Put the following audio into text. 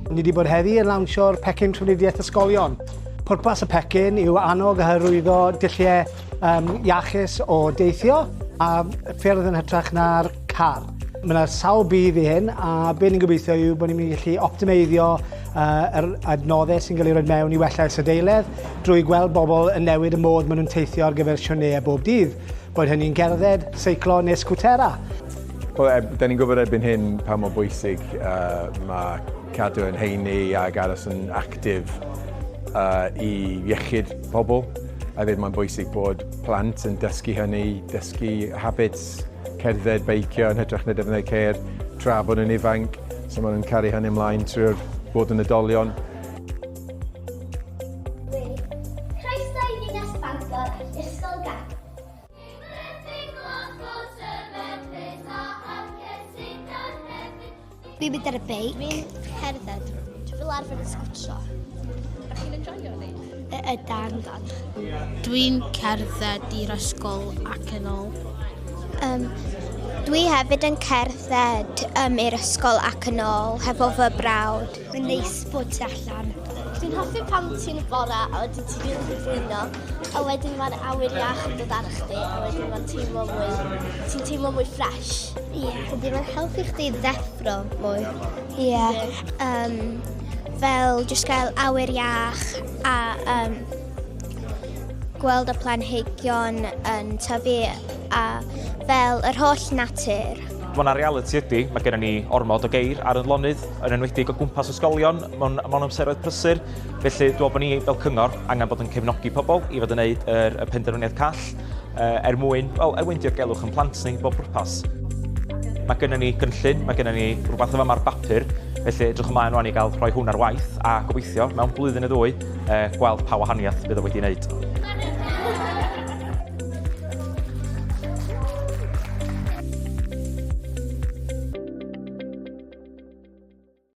Ni wedi bod heddi yn lawnsio'r pecyn trafnidiaeth ysgolion. Pwrpas y pecyn yw annog a hyrwyddo dulliau iachus o deithio a ffyrdd yn hytrach na'r car. Mae yna sawl bydd i hyn a be ni'n gobeithio yw bod ni'n mynd i gallu optimeiddio yr adnoddau sy'n cael ei roed mewn i wella isadeiledd drwy gweld bobl yn newid y mod maen nhw'n teithio ar gyfer sionau bob dydd. Bod hynny'n gerdded, seiclo neu sgwtera. Da ni'n gwybod erbyn hyn pa mor bwysig mae cadw yn heini ac aros yn actif i iechyd pobl. A hefyd mae'n bwysig bod plant yn dysgu hynny, dysgu habits, cerdded, beicio, yn hytrach na defnyddio ceir tra bod yn ifanc. So maen nhw'n caru hynny ymlaen trwy'r bod yn oedolion. Croeso i ddinas Bangor, Ysgol Garnedd. Fi'n mynd ar y beic. Fi'n cerdded. Dwi'n fel arfer yn sgwtio. Ydych chi'n enjoyo ni? Ydan. Dwi'n cerdded i'r ysgol ac yn ôl. Dwi hefyd yn cerdded i'r ysgol ac yn ôl, hefo fy brawd. Mae'n neis bod ti allan. Dwi'n hoffi pan ti'n bore a wedyn ti'n mynd i ffrinno. A wedyn mae'r awyr iach yn dod ar chdi a wedyn ti'n teimlo mwy ffres. Ie. Wedyn mae'n helpu chdi ddeffro mwy. Ie. Fel jyst gael awyr iach a gweld y planhigion yn tyfu a fel yr holl natur. Mae yna reality ydy, mae gennym ni ormod o geir ar y lonydd, yn enwedig o gwmpas ysgolion, mewn amseroedd prysur. Felly dwi'n meddwl bod ni fel cyngor angen bod yn cefnogi pobl i fod yn gwneud y penderfyniad call mwyn arweindio'r gelwch yn plant ni bob pwrpas. Mae gennym ni gynllun, mae gennym ni rhywbeth yma ar bapur, felly edrych ymlaen rwan i gael rhoi hwn ar waith a gobeithio mewn blwyddyn neu ddwy gweld pa wahaniaeth bydd o wedi wneud.